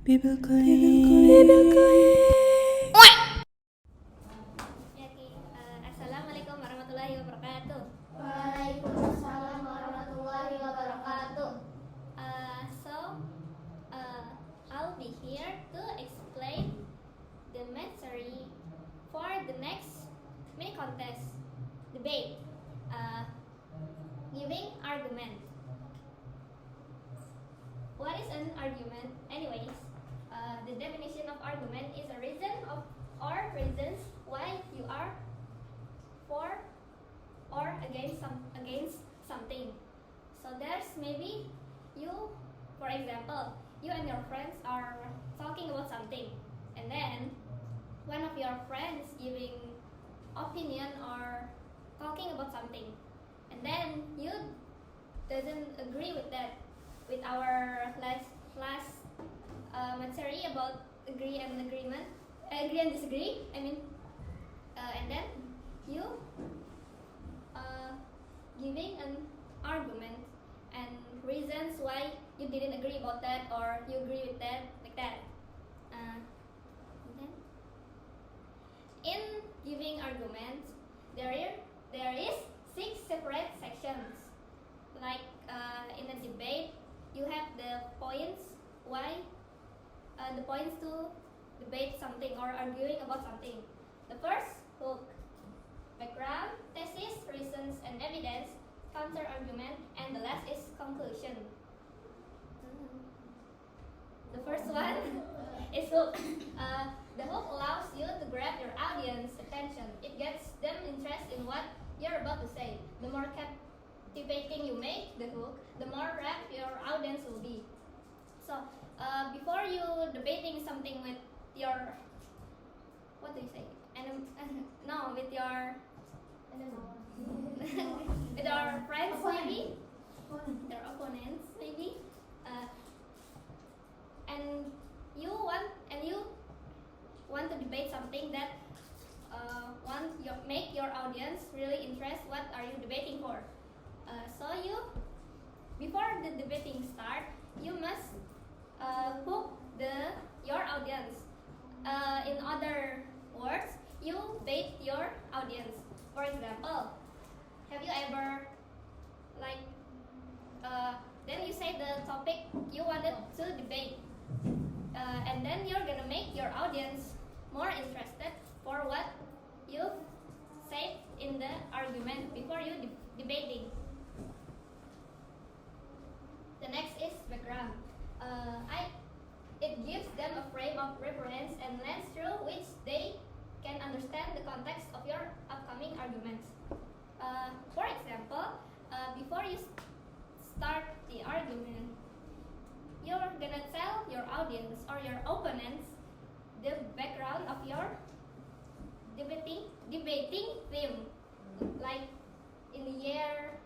Assalamualaikum warahmatullahi wabarakatuh. Waalaikumsalam warahmatullahi wabarakatuh. I'll be here to explain the material for the next mini contest debate, giving argument. What is an argument? Anyways, the definition of argument is a reason of or reasons why you are for or against something. So there's maybe you, for example, you and your friends are talking about something, and then one of your friends giving opinion or talking about something, and then you doesn't agree with that, with our last material about agree and disagree. And then you giving an argument and reasons why you didn't agree about that or you agree with that, like that. Then in giving arguments, there is 6 separate sections. Like in a debate, you have the points to debate something or arguing about something. The first, hook, background, thesis, reasons and evidence, counter argument, and the last is conclusion. The first one is hook. The hook allows you to grab your audience attention. It gets them interested in what you're about to say. The more captivating you make the hook, the more rapt your audience will be. So before you debating something with your, what do you say? No, with your, I don't know. With our friends, maybe their opponents, maybe, and you want to debate something that make your audience really interested. What are you debating for? So you, before the debating start, you must hook your audience. In other words, you bait your audience. For example, have you ever then you say the topic you wanted to debate, and then you're gonna make your audience more interested for what you said in the argument before you debating. The next is background. It gives them a frame of reference and lens through which they can understand the context of your upcoming arguments. For example, before you start the argument, you're gonna tell your audience or your opponents the background of your debating theme, like in the year,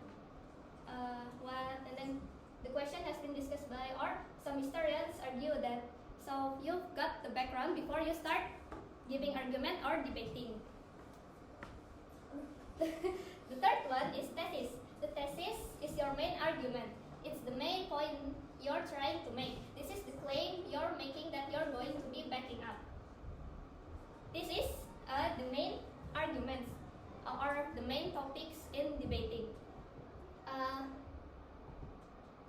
what, and then the question has been discussed by, or some historians argue that. So you've got the background before you start giving argument or debating. The third one is thesis. The thesis is your main argument. It's the main point you're trying to make. This is the claim you're making that you're going to be backing up. This is the main arguments or the main topics in debating.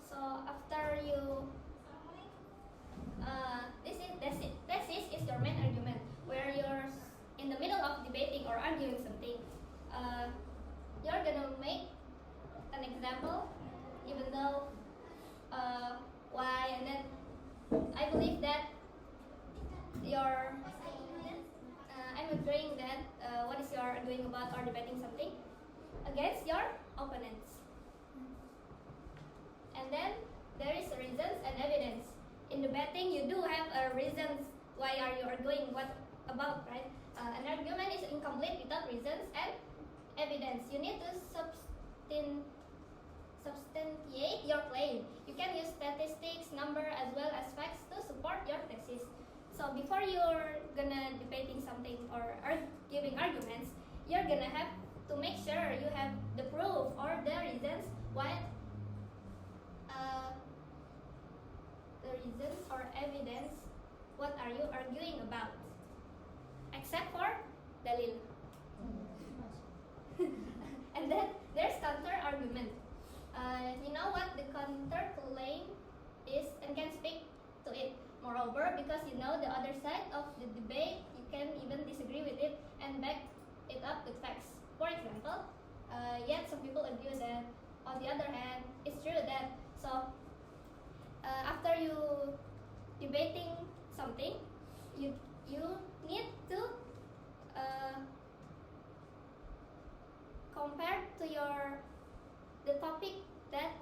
So after you, thesis is your main argument, where you're in the middle of debating or arguing something. You're gonna make an example, even though why, and then I believe that I'm agreeing that what is your arguing about or debating something against your opponents. And then there is reasons and evidence. In debating, you do have reasons why are you arguing what about, right? An argument is incomplete without reasons and evidence. You need to substantiate your claim. You can use statistics, number, as well as facts to support your thesis. So before you're gonna debating something or giving arguments, you're gonna have to make sure you have the proof or the reasons why the reasons or evidence are you arguing about? Except for dalil. And then there's counter argument. You know what the counter claim is and can speak to it. Moreover, because you know the other side of the debate, you can even disagree with it and back it up with facts. For example, yet some people argue that on the other hand, it's true that after you debating something, you need to compare to the topic that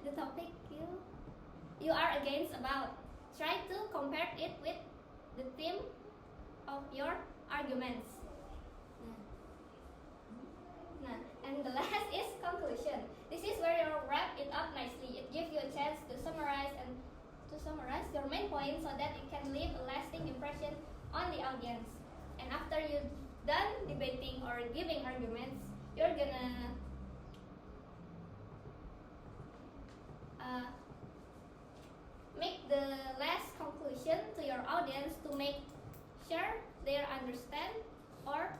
the topic you are against about. Try to compare it with the theme of your arguments. And the last is conclusion. This is where you wrap it up nicely. It gives you a chance to summarize your main point so that it can leave a lasting impression on the audience. And after you're done debating or giving arguments, you're gonna make the last conclusion to your audience to make sure they understand or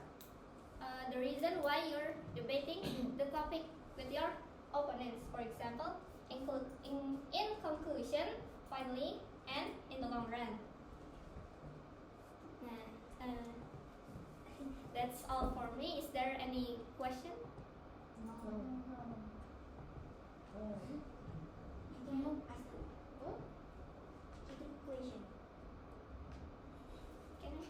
the reason why you're debating the topic with your opponents. For example, in conclusion, finally, and in the long run. That's all for me. Is there any question? Can I?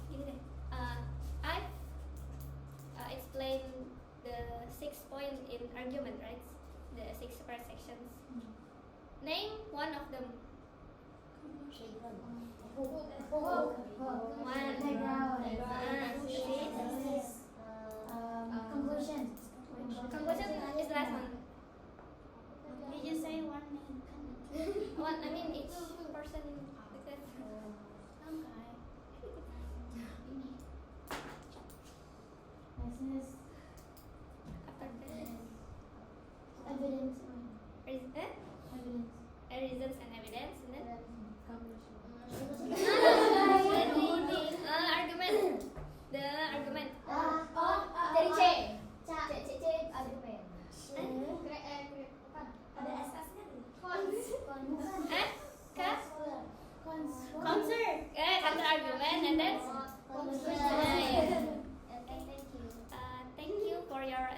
Gini deh. I've explained the 6 points in argument, right? The 6 separate sections. Name one of them. Conclusion. Conclusion is the last one. Did you say one name? One, I mean each person. Okay. Business. After that, Evidence. reasons and evidence, and then argument. The argument. Dari C. Argumen. Ada asasnya Counter argument, and then thank you for your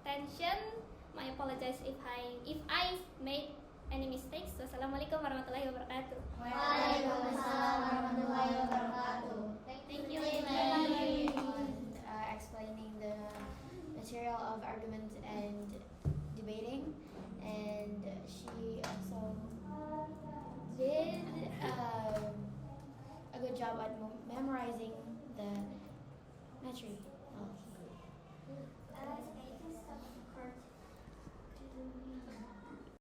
attention. I apologize if I made any mistakes. Wassalamualaikum warahmatullahi wabarakatuh. Waalaikumsalam warahmatullahi wabarakatuh. Thank you. Explaining the material of argument and debating, and she also did a good job at memorizing the material.